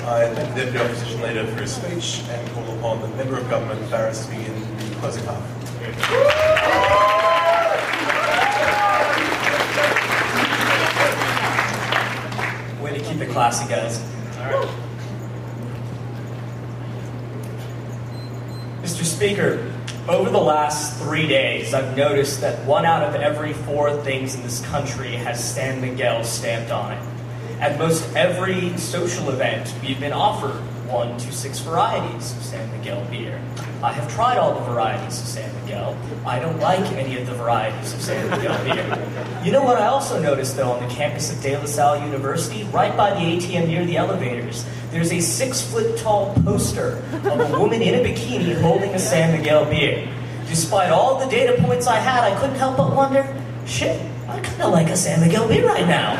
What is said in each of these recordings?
I thank the Deputy Opposition Leader for his speech and call upon the Member of Government, Farris, to begin the closing half. Way to keep it classy, guys. All right. Mr. Speaker, over the last 3 days, I've noticed that 1 out of every 4 things in this country has San Miguel stamped on it. At most every social event, we've been offered 1 to 6 varieties of San Miguel beer. I have tried all the varieties of San Miguel. I don't like any of the varieties of San Miguel beer. You know what I also noticed, though, on the campus of De La Salle University, right by the ATM near the elevators, there's a 6-foot-tall poster of a woman in a bikini holding a San Miguel beer. Despite all the data points I had, I couldn't help but wonder, shit, I kind of like a San Miguel beer right now.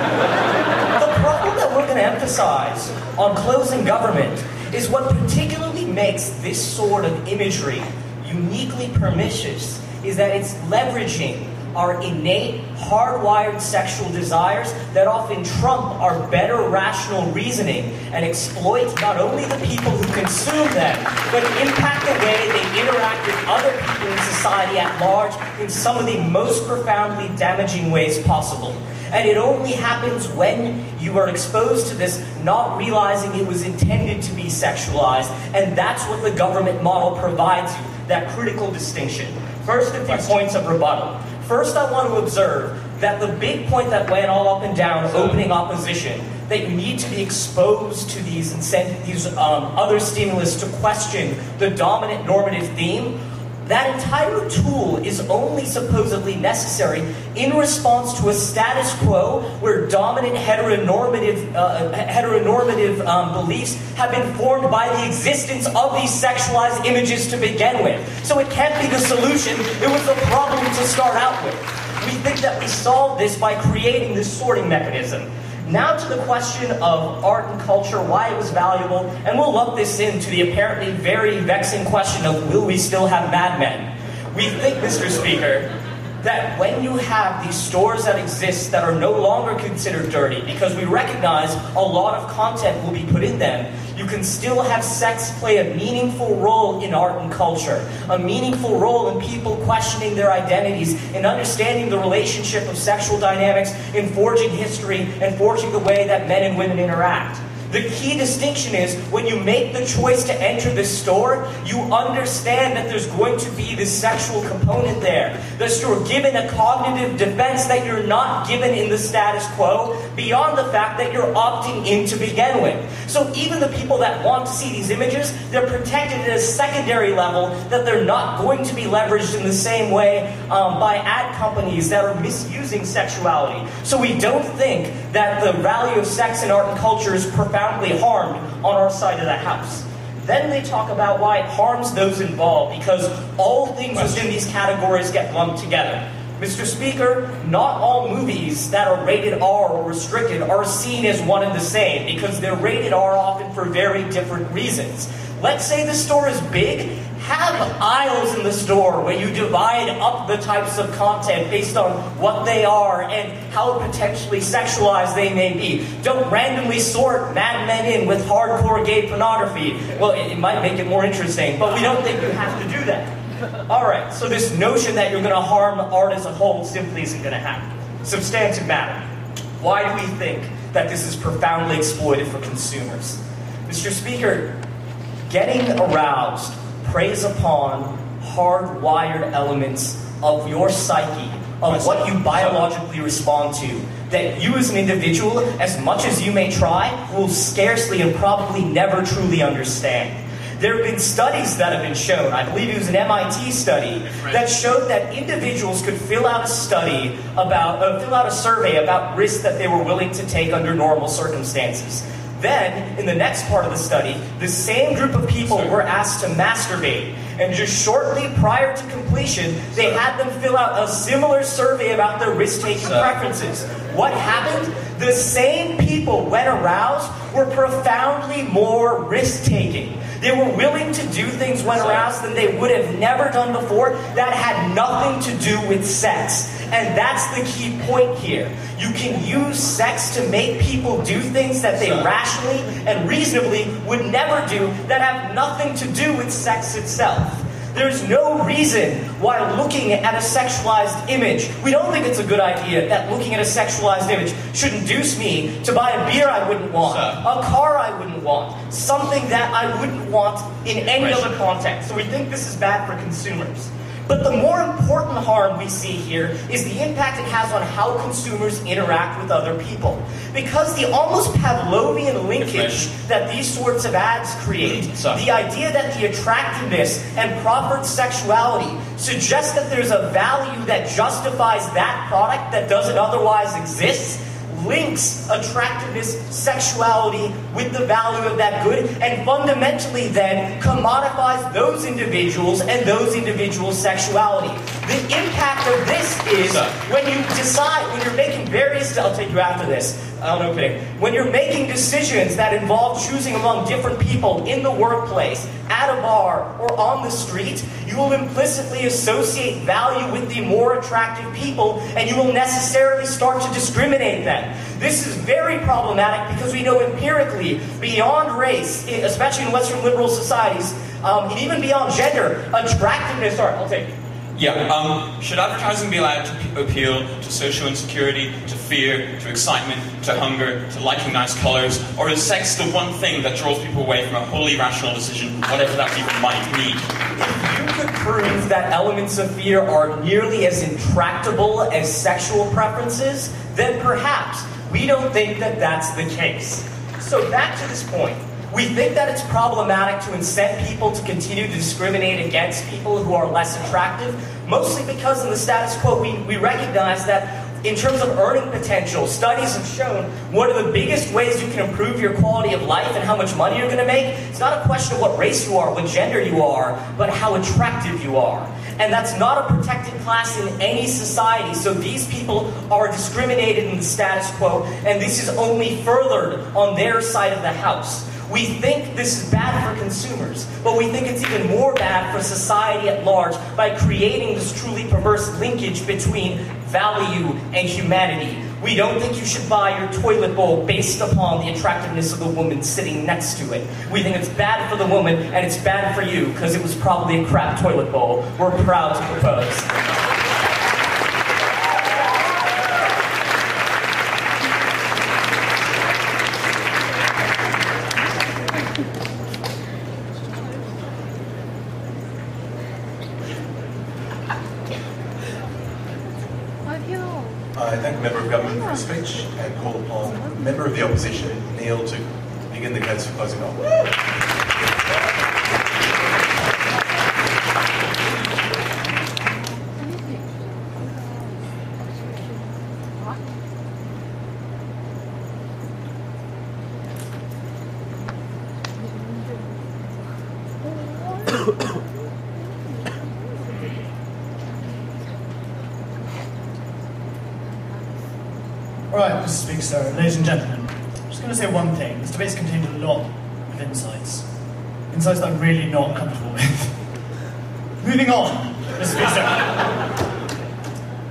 The problem that we're going to emphasize on closing government is what particularly makes this sort of imagery uniquely pernicious is that it's leveraging our innate, hardwired sexual desires that often trump our better rational reasoning and exploit not only the people who consume them, but impact the way they interact with other people in society at large in some of the most profoundly damaging ways possible. And it only happens when you are exposed to this, not realizing it was intended to be sexualized, and that's what the government model provides you, that critical distinction. First, a few points of rebuttal. First, I want to observe that the big point that went all up and down opening opposition, that you need to be exposed to these other stimulus to question the dominant normative theme, that entire tool is only supposedly necessary in response to a status quo where dominant heteronormative beliefs have been formed by the existence of these sexualized images to begin with. So it can't be the solution, it was the problem to start out with. We think that we solved this by creating this sorting mechanism. Now to the question of art and culture, why it was valuable, and we'll lump this into the apparently very vexing question of will we still have Mad Men? We think, Mr. Speaker, that when you have these stores that exist that are no longer considered dirty, because we recognize a lot of content will be put in them, you can still have sex play a meaningful role in art and culture, a meaningful role in people questioning their identities, in understanding the relationship of sexual dynamics, in forging history, and forging the way that men and women interact. The key distinction is when you make the choice to enter this store, you understand that there's going to be this sexual component there. That you're given a cognitive defense that you're not given in the status quo, beyond the fact that you're opting in to begin with. So even the people that want to see these images, they're protected at a secondary level that they're not going to be leveraged in the same way by ad companies that are misusing sexuality. So we don't think that the value of sex in art and culture is profoundly harmed on our side of the house. Then they talk about why it harms those involved, because all things within these categories get lumped together. Mr. Speaker, not all movies that are rated R or restricted are seen as one and the same, because they're rated R often for very different reasons. Let's say the store is big, have aisles in the store where you divide up the types of content based on what they are and how potentially sexualized they may be. Don't randomly sort Mad Men in with hardcore gay pornography. Well, it might make it more interesting, but we don't think you have to do that. Alright, so this notion that you're going to harm art as a whole simply isn't going to happen. Substantive matter. Why do we think that this is profoundly exploited for consumers? Mr. Speaker, getting aroused preys upon hardwired elements of your psyche, of what you biologically respond to, that you as an individual, as much as you may try, will scarcely and probably never truly understand. There have been studies that have been shown, I believe it was an MIT study, that showed that individuals could fill out a survey about risks that they were willing to take under normal circumstances. Then, in the next part of the study, the same group of people were asked to masturbate. And just shortly prior to completion, they had them fill out a similar survey about their risk-taking preferences. What happened? The same people, when aroused, were profoundly more risk-taking. They were willing to do things when aroused that they would have never done before that had nothing to do with sex. And that's the key point here. You can use sex to make people do things that they rationally and reasonably would never do that have nothing to do with sex itself. There's no reason why looking at a sexualized image, we don't think it's a good idea that looking at a sexualized image should induce me to buy a beer I wouldn't want, a car I wouldn't want, something that I wouldn't want in any other context. So we think this is bad for consumers. But the more important harm we see here is the impact it has on how consumers interact with other people. Because the almost Pavlovian linkage that these sorts of ads create, the idea that the attractiveness and proffered sexuality suggests that there's a value that justifies that product that doesn't otherwise exist, links attractiveness, sexuality with the value of that good, and fundamentally then commodifies those individuals and those individuals' sexuality. The impact of this is when you decide, when you're making various, I'll take you after this, when you're making decisions that involve choosing among different people in the workplace, at a bar, or on the street, you will implicitly associate value with the more attractive people, and you will necessarily start to discriminate them. This is very problematic because we know empirically, beyond race, especially in Western liberal societies, and even beyond gender, attractiveness, should advertising be allowed to appeal to social insecurity, to fear, to excitement, to hunger, to liking nice colours, or is sex the one thing that draws people away from a wholly rational decision, whatever that even might mean? If you could prove that elements of fear are nearly as intractable as sexual preferences, then perhaps. We don't think that that's the case. So back to this point. We think that it's problematic to incent people to continue to discriminate against people who are less attractive, mostly because in the status quo we recognize that in terms of earning potential, studies have shown one of the biggest ways you can improve your quality of life and how much money you're going to make. It's not a question of what race you are, what gender you are, but how attractive you are. And that's not a protected class in any society, so these people are discriminated in the status quo, and this is only furthered on their side of the house. We think this is bad for consumers, but we think it's even more bad for society at large by creating this truly perverse linkage between value and humanity. We don't think you should buy your toilet bowl based upon the attractiveness of the woman sitting next to it. We think it's bad for the woman, and it's bad for you, because it was probably a crap toilet bowl. We're proud to propose. I thank the Member of Government for his speech and call upon the Member of the Opposition, Neil, to begin the case for closing argument. Right, Mr. Speaker, sir, ladies and gentlemen, I'm just going to say one thing. This debate's contained a lot of insights. Insights that I'm really not comfortable with. Moving on, Mr. Speaker, sir.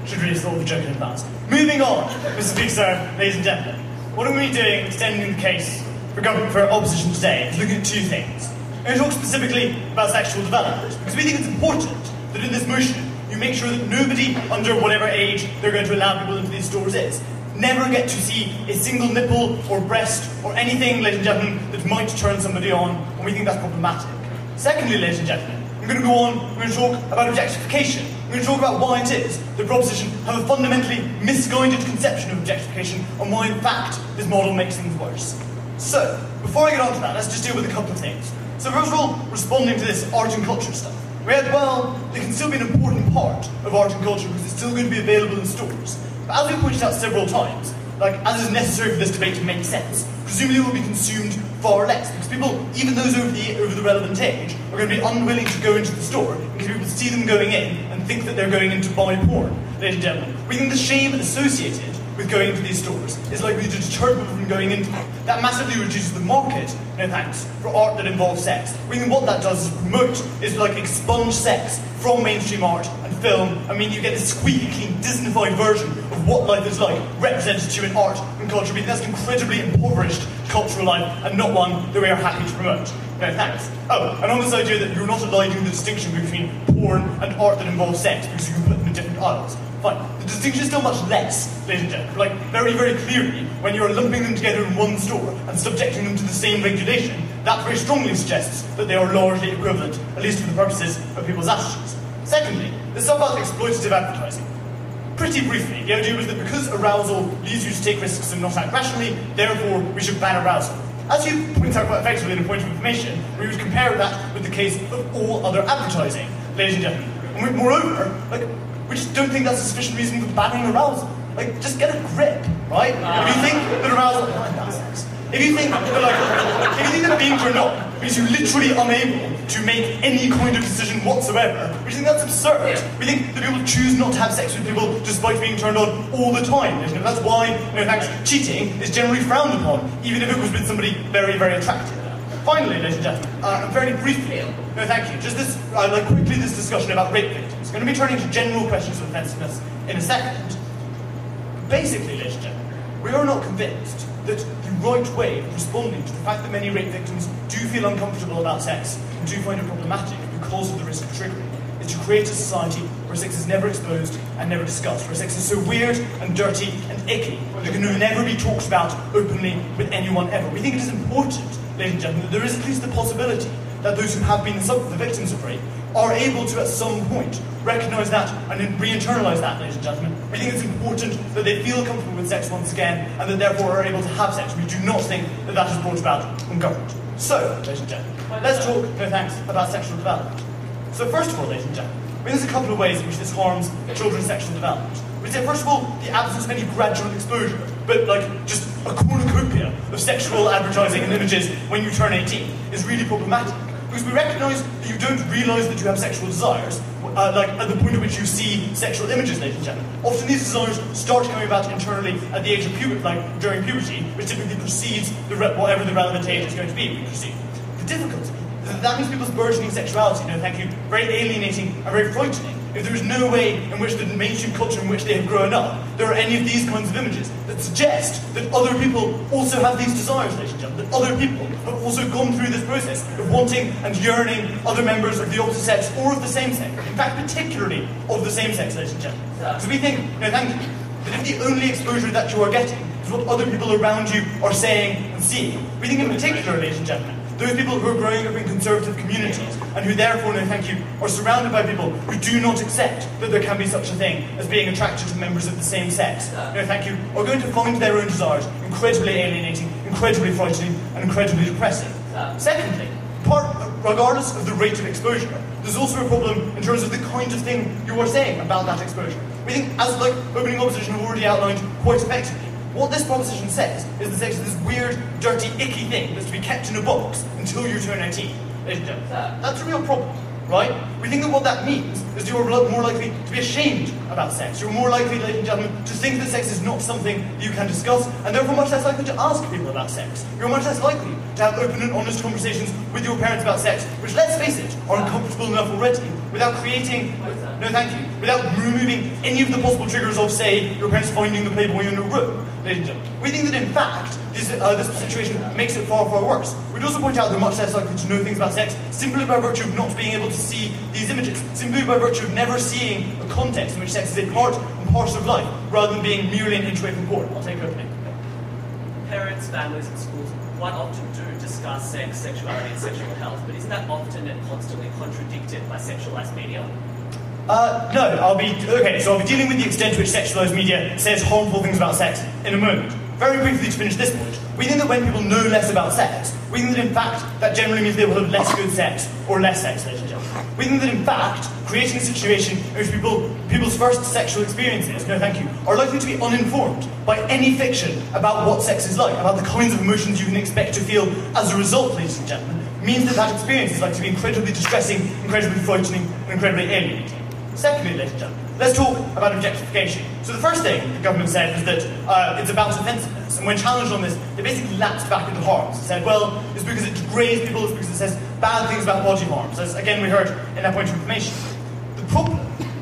Should really have thought of the joke in advance. Moving on, Mr. Speaker, sir, ladies and gentlemen. What are we doing extending the case for government for opposition today is looking at two things. I'm going to talk specifically about sexual development, because we think it's important that in this motion you make sure that nobody under whatever age they're going to allow people into these stores is never get to see a single nipple or breast or anything, ladies and gentlemen, that might turn somebody on, and we think that's problematic. Secondly, ladies and gentlemen, I'm going to go on, we're going to talk about objectification. We're going to talk about why it is that proposition have a fundamentally misguided conception of objectification, and why, in fact, this model makes things worse. So, before I get on to that, let's just deal with a couple of things. So first of all, responding to this art and culture stuff. Well, they can still be an important part of art and culture because it's still going to be available in stores. But as we pointed out several times, as is necessary for this debate to make sense, presumably it will be consumed far less, because people, even those over the relevant age, are going to be unwilling to go into the store because people see them going in and think that they're going in to buy porn, ladies and gentlemen. We think the shame associated with going into these stores is likely to deter people from going into them. That massively reduces the market, no thanks, for art that involves sex. We think what that does is promote, is like expunge sex from mainstream art and film. I mean, you get this squeaky clean, Disneyfied version of what life is like represented to you in art and culture. We think that's incredibly impoverished cultural life and not one that we are happy to promote. No thanks. Oh, and on this idea that you're not eliding the distinction between porn and art that involves sex because you can put them in different aisles. Fine. The distinction is still much less, ladies and gentlemen. Like, very, very clearly, when you're lumping them together in one store and subjecting them to the same regulation, that very strongly suggests that they are largely equivalent, at least for the purposes of people's attitudes. Secondly, there's stuff about exploitative advertising. Pretty briefly, the idea was that because arousal leads you to take risks and not act rationally, therefore we should ban arousal. As you point out quite effectively in a point of information, we would compare that with the case of all other advertising, ladies and gentlemen. And moreover, like, we just don't think that's a sufficient reason for banning arousal. Like, just get a grip, right? If you think that arousal... If you think that being turned on means you're literally unable to make any kind of decision whatsoever, we think that's absurd. We think that people choose not to have sex with people despite being turned on all the time. That's why, thanks, cheating is generally frowned upon, even if it was with somebody very, very attractive. Finally, ladies and gentlemen, very briefly, thank you, just this, quickly this discussion about rape victims. We're going to be turning to general questions of offensiveness in a second. Basically, ladies and gentlemen, we are not convinced that the right way of responding to the fact that many rape victims do feel uncomfortable about sex and do find it problematic because of the risk of triggering is to create a society where sex is never exposed and never discussed, where sex is so weird and dirty and icky that it can never be talked about openly with anyone ever. We think it is important, ladies and gentlemen, that there is at least the possibility that those who have been the victims of rape are able to, at some point, recognise that and then re-internalise that, ladies and gentlemen. We think it's important that they feel comfortable with sex once again and that therefore are able to have sex. We do not think that that is brought about from government. So, ladies and gentlemen, let's talk, about sexual development. So first of all, ladies and gentlemen, there's a couple of ways in which this harms children's sexual development. We'd say, first of all, the absence of any gradual exposure, but just a cornucopia of sexual advertising and images when you turn 18 is really problematic. Because we recognise that you don't realise that you have sexual desires, at the point at which you see sexual images, ladies and gentlemen. Often these desires start coming about internally at the age of puberty, during puberty, which typically precedes whatever the relevant age is going to be, we perceive. The difficulty is that means people's burgeoning sexuality, very alienating and very frightening. If there is no way in which the mainstream culture in which they have grown up, there are any of these kinds of images that suggest that other people also have these desires, ladies and gentlemen, that other people have also gone through this process of wanting and yearning other members of the opposite sex or of the same sex. In fact, particularly of the same sex, ladies and gentlemen. So we think, that if the only exposure that you are getting is what other people around you are saying and seeing, we think in particular, ladies and gentlemen, those people who are growing up in conservative communities and who therefore, are surrounded by people who do not accept that there can be such a thing as being attracted to members of the same sex, are going to find their own desires incredibly alienating, incredibly frightening, and incredibly depressing. Secondly, regardless of the rate of exposure, there's also a problem in terms of the kind of thing you are saying about that exposure. We think, as opening opposition have already outlined quite effectively, what this proposition says is that sex is this weird, dirty, icky thing that's to be kept in a box until you turn 18. That's a real problem, right? We think that what that means is you're more likely to be ashamed about sex. You're more likely, ladies and gentlemen, to think that sex is not something that you can discuss, and therefore much less likely to ask people about sex. You're much less likely to have open and honest conversations with your parents about sex, which, let's face it, are uncomfortable enough already, without creating, without removing any of the possible triggers of, say, your parents finding the Playboy in a room. We think that in fact, this situation makes it far, far worse. We'd also point out they're much less likely to know things about sex simply by virtue of not being able to see these images, simply by virtue of never seeing a context in which sex is a part and parcel of life, rather than being merely an inch away from porn. I'll take opening. Parents, families, and schools quite often do discuss sex, sexuality, and sexual health, but isn't that often and constantly contradicted by sexualized media? No, I'll be dealing with the extent to which sexualized media says harmful things about sex in a moment. Very briefly to finish this point, we think that when people know less about sex, we think that in fact that generally means they will have less good sex or less sex, ladies and gentlemen. We think that in fact, creating a situation in which people's first sexual experiences, are likely to be uninformed by any fiction about what sex is like, about the kinds of emotions you can expect to feel as a result, ladies and gentlemen, means that that experience is likely to be incredibly distressing, incredibly frightening, and incredibly alienating. Secondly, ladies and gentlemen, Let's talk about objectification. So the first thing the government said was that it's about offensiveness, and when challenged on this, they basically lapsed back into harms. They said, well, it's because it degrades people, it's because it says bad things about body harms, as again we heard in that point of information. The problem,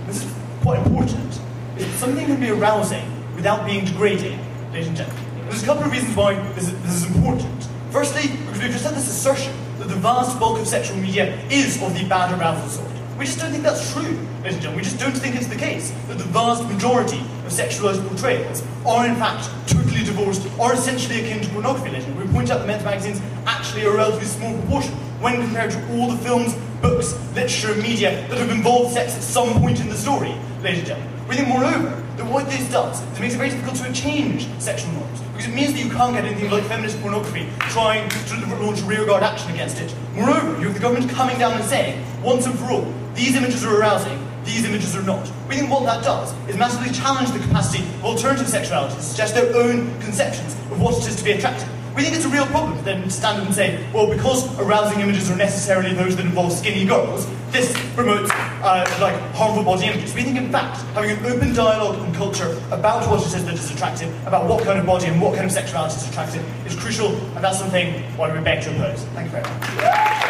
this is quite important, is that something can be arousing without being degrading, ladies and gentlemen. There's a couple of reasons why this is important. Firstly, because we've just had this assertion that the vast bulk of sexual media is of the bad arousal sort. We just don't think that's true, ladies and gentlemen. We just don't think it's the case that the vast majority of sexualized portrayals are in fact totally divorced or essentially akin to pornography, ladies and gentlemen. We point out that men's magazines actually are a relatively small proportion when compared to all the films, books, literature, and media that have involved sex at some point in the story, ladies and gentlemen. We think, moreover, that what this does is it makes it very difficult to change sexual norms, because it means that you can't get anything like feminist pornography trying to launch a rearguard action against it. Moreover, you have the government coming down and saying, once and for all, these images are arousing, these images are not. We think what that does is massively challenge the capacity of alternative sexuality to suggest their own conceptions of what it is to be attractive. We think it's a real problem for them to stand up and say, well, because arousing images are necessarily those that involve skinny girls, this promotes like harmful body images. We think, in fact, having an open dialogue and culture about what it is that is attractive, about what kind of body and what kind of sexuality is attractive, is crucial, and that's something why we beg to oppose. Thank you very much.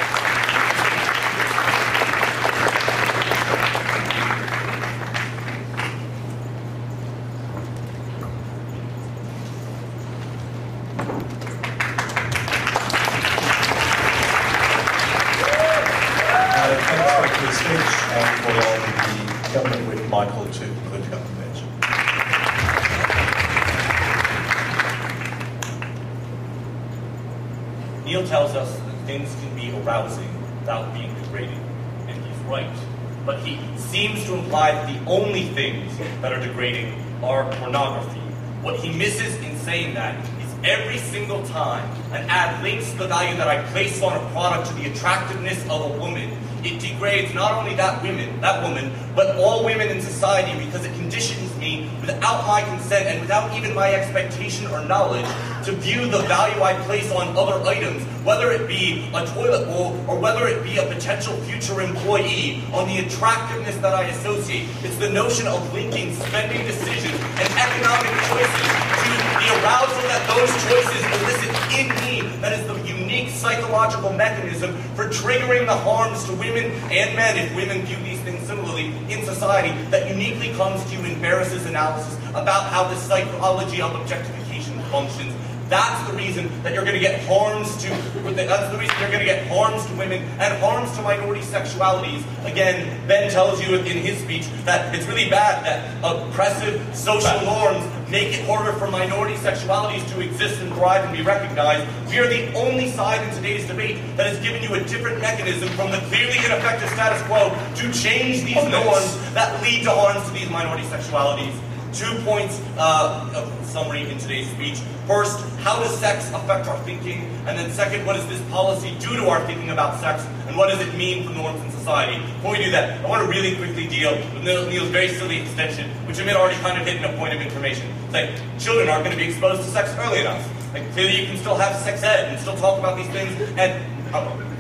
Michael to conclude the government bench. Neil tells us that things can be arousing without being degrading, and he's right. But he seems to imply that the only things that are degrading are pornography. What he misses in saying that is every single time an ad links the value that I place on a product to the attractiveness of a woman, it degrades not only that woman, but all women in society, because it conditions me, without my consent and without even my expectation or knowledge, to view the value I place on other items, whether it be a toilet bowl or whether it be a potential future employee, on the attractiveness that I associate. It's the notion of linking spending decisions and economic choices to the arousal that those choices elicit in me. That is the unique psychological mechanism for triggering the harms to women and men, if women view these things similarly in society, that uniquely comes to you in Barris's analysis about how the psychology of objectification functions. That's the reason that you're going to get harms to. That's the reason you're going to get harms to women and harms to minority sexualities. Again, Ben tells you in his speech that it's really bad that oppressive social norms make it harder for minority sexualities to exist and thrive and be recognized. We are the only side in today's debate that has given you a different mechanism from the clearly ineffective status quo to change these norms that lead to harms to these minority sexualities. 2 points of summary in today's speech. First, how does sex affect our thinking? And then second, what does this policy do to our thinking about sex? And what does it mean for norms in society? Before we do that, I want to really quickly deal with Neil's very silly extension, which I had already kind of hit in a point of information. It's like, children aren't going to be exposed to sex early enough. Like, clearly you can still have sex ed and still talk about these things, and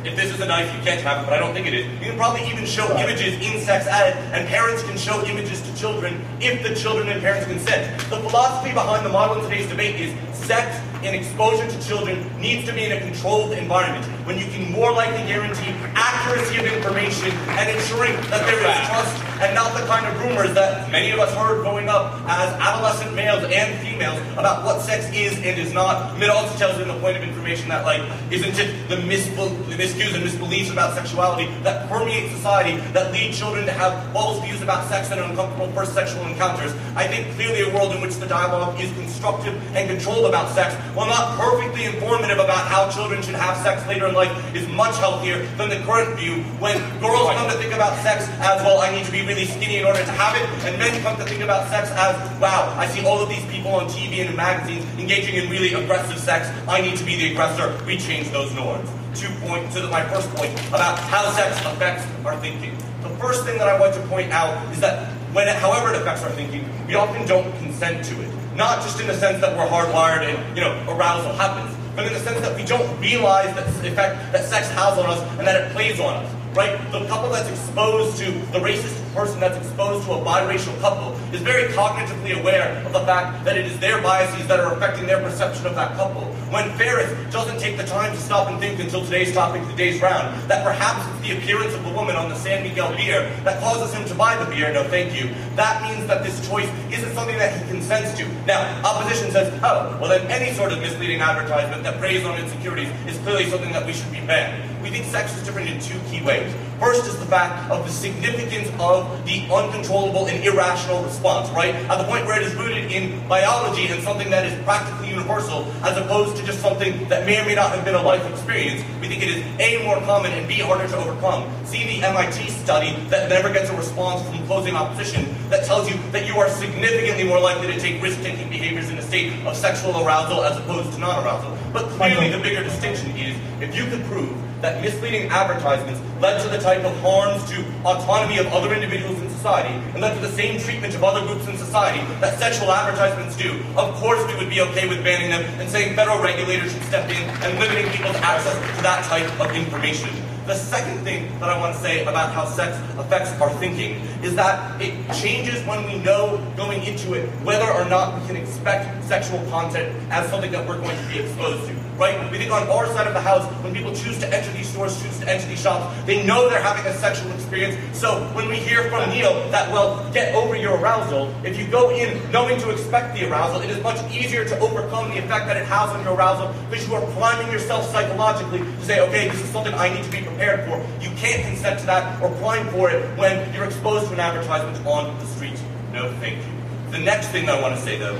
if this is a knife, you can't have it, but I don't think it is. You can probably even show images in sex ed, and parents can show images to children if the children and parents consent. The philosophy behind the model in today's debate is sex and exposure to children needs to be in a controlled environment, when you can more likely guarantee accuracy of information and ensuring that there is trust and not the kind of rumors that many of us heard growing up as adolescent males and females about what sex is and is not. It also tells you in the point of information that, like, isn't it the miscues and misbeliefs about sexuality that permeate society that lead children to have false views about sex and uncomfortable first sexual encounters. I think clearly a world in which the dialogue is constructive and controlled about sex, while not perfectly informative about how children should have sex later in life, is much healthier than the current view when girls come to think about sex as, well, I need to be really skinny in order to have it, and men come to think about sex as, wow, I see all of these people on TV and in magazines engaging in really aggressive sex, I need to be the aggressor. We change those norms. 2 points to my first point about how sex affects our thinking. The first thing that I want to point out is that however it affects our thinking, we often don't consent to it. Not just in the sense that we're hardwired and, arousal happens, but in the sense that we don't realize the effect that sex has on us and that it plays on us, right? The couple that's exposed to the racist person that's exposed to a biracial couple is very cognitively aware of the fact that it is their biases that are affecting their perception of that couple. When Ferris doesn't take the time to stop and think until today's topic, today's round, that perhaps it's the appearance of the woman on the San Miguel beer that causes him to buy the beer, no thank you, that means that this choice isn't something that he consents to. Now, opposition says, oh, well then any sort of misleading advertisement that preys on insecurities is clearly something that we should be banned. We think sex is different in two key ways. First is the fact of the significance of the uncontrollable and irrational response, right? At the point where it is rooted in biology and something that is practically universal, as opposed to just something that may or may not have been a life experience, we think it is A, more common, and B, harder to overcome. See the MIT study that never gets a response from closing opposition that tells you that you are significantly more likely to take risk-taking behaviors in a state of sexual arousal as opposed to non-arousal. But clearly the bigger distinction is, if you could prove that misleading advertisements led to the type of harms to autonomy of other individuals in society and led to the same treatment of other groups in society that sexual advertisements do, of course we would be okay with banning them and saying federal regulators should step in and limiting people's access to that type of information. The second thing that I want to say about how sex affects our thinking is that it changes when we know going into it whether or not we can expect sexual content as something that we're going to be exposed to. Right? We think on our side of the house, when people choose to enter these stores, choose to enter these shops, they know they're having a sexual experience. So when we hear from Neil that, well, get over your arousal, if you go in knowing to expect the arousal, it is much easier to overcome the effect that it has on your arousal because you are priming yourself psychologically to say, okay, this is something I need to be prepared for. You can't consent to that or prime for it when you're exposed to an advertisement on the street. No, thank you. The next thing that I want to say, though,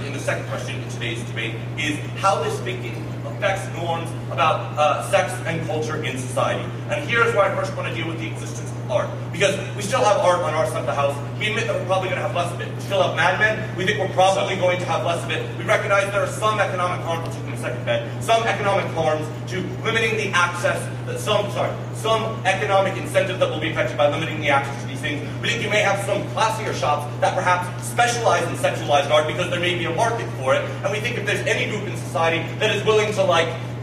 in the second question in today's debate, is how this thinking affects norms about sex and culture in society. And here's where I first want to deal with the existence of art. Because we still have art on our side of the house. We admit that we're probably going to have less of it. We still have Mad Men. We think we're probably going to have less of it. We recognize there are some economic harms, in the second bed, some economic harms to limiting the access, some economic incentive that will be affected by limiting the access to these things. We think you may have some classier shops that perhaps specialize in sexualized art because there may be a market for it. And we think if there's any group in society that is willing to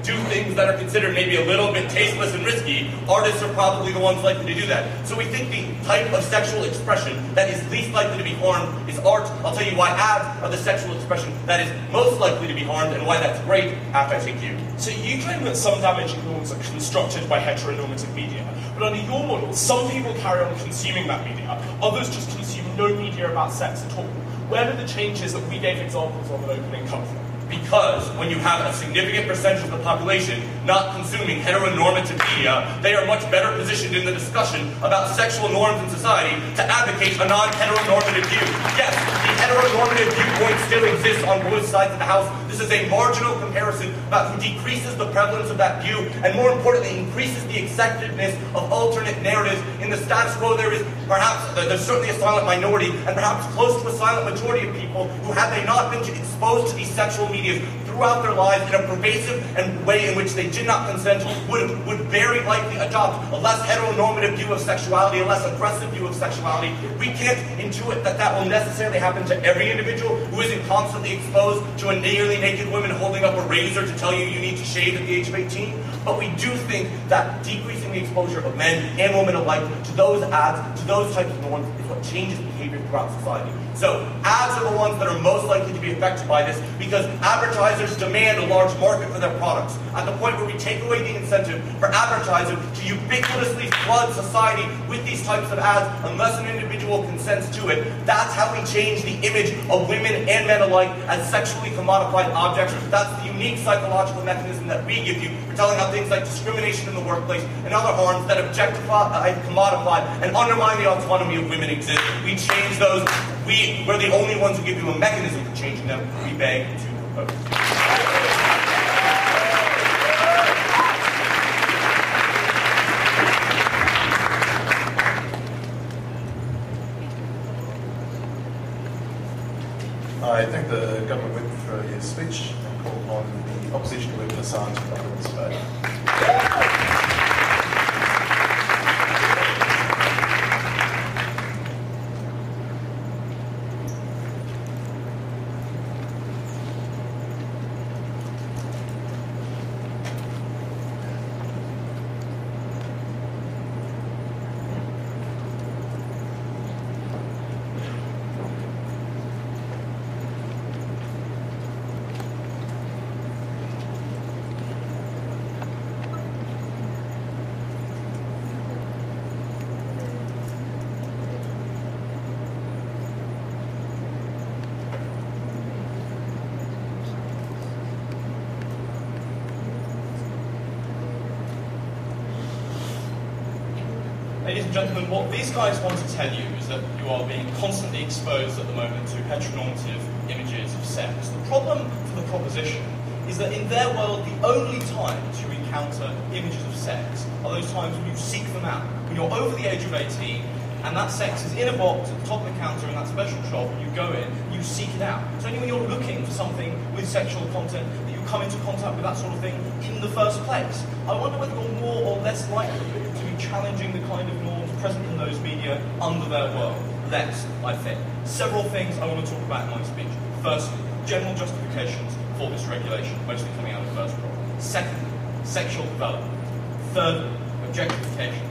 do things that are considered maybe a little bit tasteless and risky, artists are probably the ones likely to do that. So we think the type of sexual expression that is least likely to be harmed is art. I'll tell you why ads are the sexual expression that is most likely to be harmed and why that's great after I take you. So you claim that some damaging norms are constructed by heteronormative media, but under your model, some people carry on consuming that media, others just consume no media about sex at all. Where do the changes that we gave examples of at opening come from? Because when you have a significant percentage of the population not consuming heteronormative media, they are much better positioned in the discussion about sexual norms in society to advocate a non-heteronormative view. Yes, the heteronormative viewpoint still exists on both sides of the house. This is a marginal comparison about who decreases the prevalence of that view and, more importantly, increases the acceptedness of alternate narratives. In the status quo, there's certainly a silent minority and perhaps close to a silent majority of people who, had they not been exposed to these sexual medias throughout their lives in a pervasive and way in which they did not consent, would very likely adopt a less heteronormative view of sexuality, a less aggressive view of sexuality. We can't intuit that that will necessarily happen to every individual who isn't constantly exposed to a nearly naked woman holding up a razor to tell you you need to shave at the age of 18. But we do think that decreasing the exposure of men and women alike to those ads, to those types of norms, is what changes behavior throughout society. So ads are the ones that are most likely to be affected by this because advertisers demand a large market for their products. At the point where we take away the incentive for advertisers to ubiquitously flood society with these types of ads unless an individual consents to it, that's how we change the image of women and men alike as sexually commodified objects. That's the unique psychological mechanism that we give you for telling how things like discrimination in the workplace and other harms that objectify, commodify, and undermine the autonomy of women exist. We change those. We're the only ones who give you a mechanism for changing them. We beg to propose. I thank the government whip for his speech and call upon the opposition to whip Assange to come to this debate. Ladies and gentlemen, what these guys want to tell you is that you are being constantly exposed at the moment to heteronormative images of sex. The problem for the proposition is that in their world, the only times you encounter images of sex are those times when you seek them out. When you're over the age of 18, and that sex is in a box at the top of the counter in that special shop, and you go in, you seek it out. It's only when you're looking for something with sexual content that you come into contact with that sort of thing in the first place. I wonder whether you're more or less likely to be challenging the kind of norms present in those media under their world. Less, I think. Several things I want to talk about in my speech. Firstly, general justifications for this regulation, mostly coming out of the first problem. Secondly, sexual development. Thirdly, objectification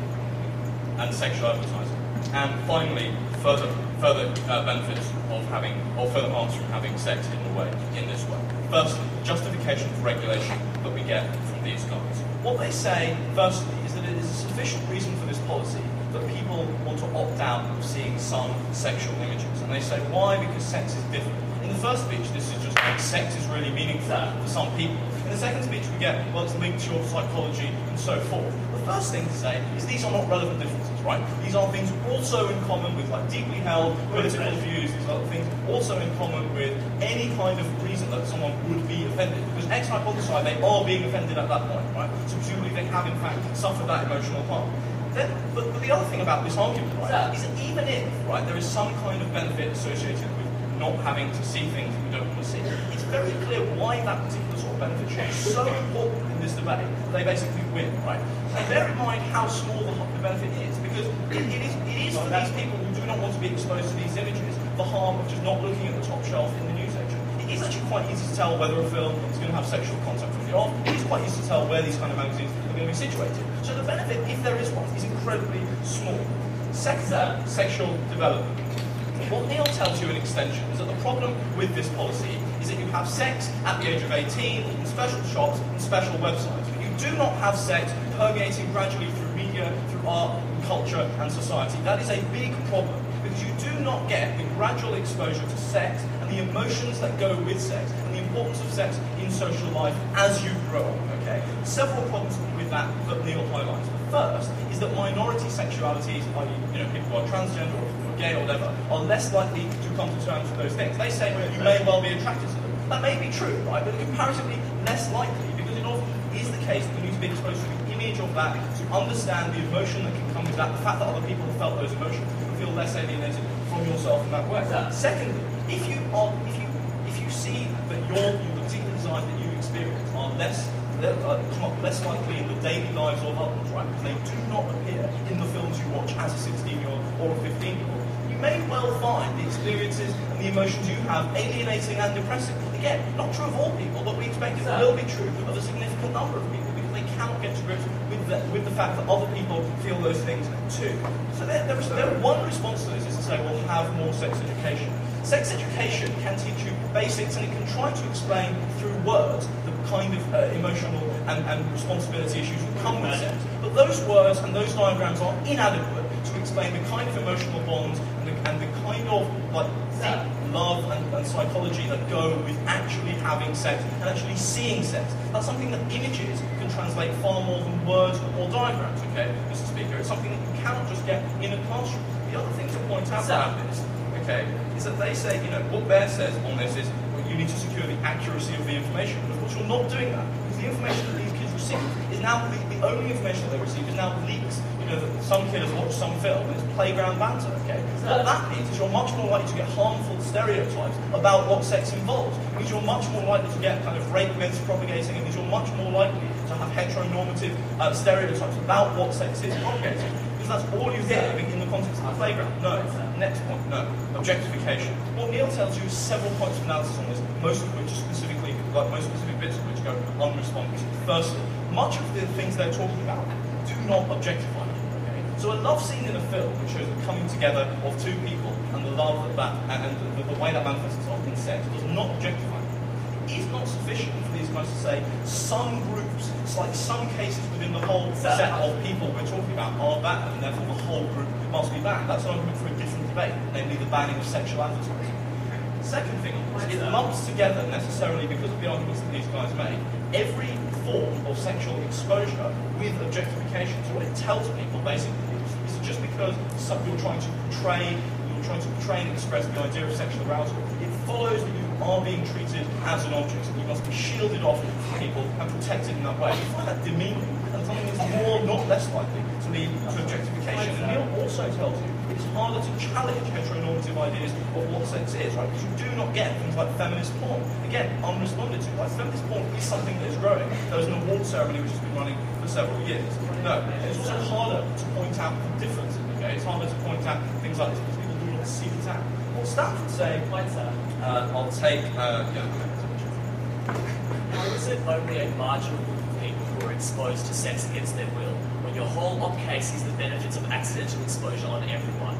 and sexual advertising. And finally, further benefits of having, or further harms from having sex in this way. Firstly, justification for regulation that we get from these guys. What they say, firstly, is that it is a sufficient reason for this policy that people want to opt out of seeing some sexual images. And they say, why? Because sex is different. In the first speech, this is just like sex is really meaningful for some people. In the second speech, we get, well, it's linked to your psychology and so forth. The first thing to say is these are not relevant differences, right? These are things also in common with like deeply held political views, these other things also in common with any kind of reason that someone would be offended. Because ex hypothesized, they are being offended at that point, right? So presumably they have in fact suffered that emotional harm. Then, but the other thing about this argument, right, is that even if, right, there is some kind of benefit associated with not having to see things we don't want to see, it's very clear why that particular sort of benefit should be so important in this debate that they basically win, right? And bear in mind how small the benefit is, because it is for these people who do not want to be exposed to these images, the harm of just not looking at the top shelf in the news section. It is actually quite easy to tell whether a film is going to have sexual content from the off. It is quite easy to tell where these kind of magazines are going to be situated. So the benefit, if there is one, is incredibly small. Second, sexual development. What Neil tells you in extension is that the problem with this policy is that you have sex at the age of 18 in special shops and special websites, but you do not have sex permeating gradually through media, through art, culture and society. That is a big problem, because you do not get the gradual exposure to sex and the emotions that go with sex and the importance of sex in social life as you grow up, okay? Several problems with that Neil highlights. The first is that minority sexualities, i.e., people who are transgender or gay or whatever, are less likely to come to terms with those things. They say you may well be attracted to them. That may be true, right, but comparatively less likely, because it often is the case that you need to be exposed to the image of that to understand the emotion that can come with that, the fact that other people have felt those emotions, and feel less alienated from yourself in that way. Secondly, if you see that the particular desires that you experience are come up less likely in the daily lives of others, right? Because they do not appear in the films you watch as a 16-year-old or a 15-year-old. You may well find the experiences and the emotions you have alienating and depressing. Again, not true of all people, but we expect it will be true of a significant number of people, because they cannot get to grips with the fact that other people feel those things too. So one response to this is to say, well, have more sex education. Sex education can teach you basics, and it can try to explain through words the kind of emotional and responsibility issues that come with sex. But those words and those diagrams are inadequate to explain the kind of emotional bonds and the kind of deep love and psychology that go with actually having sex and actually seeing sex. That's something that images can translate far more than words or diagrams, okay, Mr. Speaker. It's something that you cannot just get in a classroom. The other thing to point out about this, okay, is that they say, what Bear says on this is, well, you need to secure the accuracy of the information. But of course, you're not doing that, because the information that these kids receive is now, the only information that they receive is now leaks. That some kid has watched some film and it's playground banter, okay? What that means is you're much more likely to get harmful stereotypes about what sex involves. It means you're much more likely to get kind of rape myths propagating. It means you're much more likely to have heteronormative stereotypes about what sex is propagating. Because that's all you hear in the context of the playground. No. Next point, no. Objectification. What Neil tells you is several points of analysis on this, most of which are specifically, most specific bits of which go unresponded to. Firstly, much of the things they're talking about do not objectify. So a love scene in a film which shows the coming together of two people and the love and the way that manifests itself in sex does not objectify them. It is not sufficient for these guys to say some groups, it's like some cases within the whole set of people we're talking about are bad, and therefore the whole group must be banned. That's an argument for a different debate, namely the banning of sexual advertising. Second thing is, it lumps together necessarily, because of the arguments that these guys make, every form of sexual exposure with objectification. So what it tells people basically is to just because you're trying to portray and express the idea of sexual arousal, it follows that you are being treated as an object, and you must be shielded off from people and protected in that way. You find that demeaning, and something that's more, not less likely, to lead to objectification. And Neil also tells you it's harder to challenge heteronormative ideas of what sex is, right? Because you do not get things like feminist porn. Again, unresponded to. Like, feminist porn is something that is growing. There was an award ceremony which has been running for several years. No, it's also harder to point out the differences, okay? It's harder to point out things like this because people do not see it out. What Stanford say, I'll take, Or is it only a marginal group of people who are exposed to sex against their will, when your whole op case is the benefits of accidental exposure on everyone?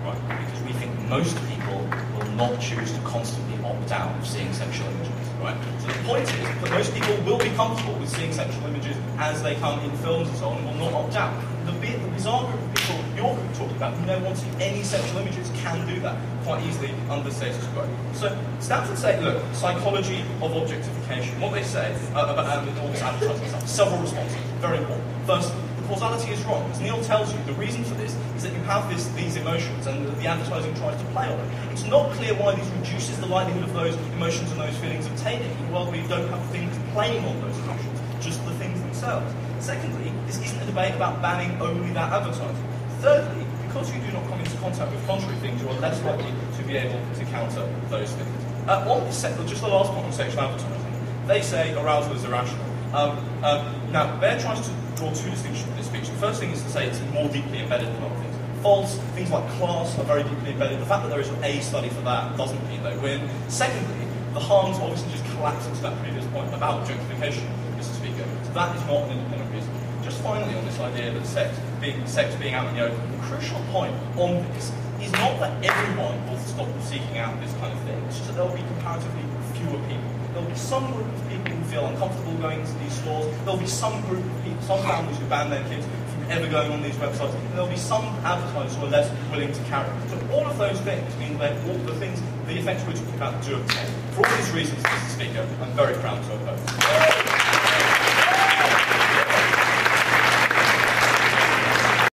right, because we think most people will not choose to constantly opt out of seeing sexual images, right? So the point is that most people will be comfortable with seeing sexual images as they come in films and so on, and will not opt out. The bizarre group of people you're talking about who don't want to see any sexual images can do that quite easily under status quo. So Stanford say, look, psychology of objectification. What they say about all this advertising stuff, several responses, very important. First, causality is wrong. As Neil tells you, the reason for this is that you have these emotions and the advertising tries to play on it. It's not clear why this reduces the likelihood of those emotions and those feelings obtaining in a world where you don't have things playing on those emotions, just the things themselves. Secondly, this isn't a debate about banning only that advertising. Thirdly, because you do not come into contact with contrary things, you are less likely to be able to counter those things. On this just the last point on sexual advertising, they say arousal is irrational. Now, Baer tries to draw two distinctions in this speech. The first thing is to say it's more deeply embedded than other things. False, things like class are very deeply embedded. The fact that there is a study for that doesn't mean they win. Secondly, the harms obviously just collapse into that previous point about objectification, Mr. Speaker. So that is not an independent reason. Just finally on this idea that sex being out in the open, the crucial point on this is not that everyone will stop seeking out this kind of thing. It's just that there will be comparatively fewer people. There will be some group of people who feel uncomfortable going into these stores. There will be some group of people, some families who ban their kids from ever going on these websites. And there will be some advertisers who are less willing to carry. So all of those things mean that all the things, the effects we're talking about do obtain. For all these reasons, Mr. Speaker, I'm very proud to oppose.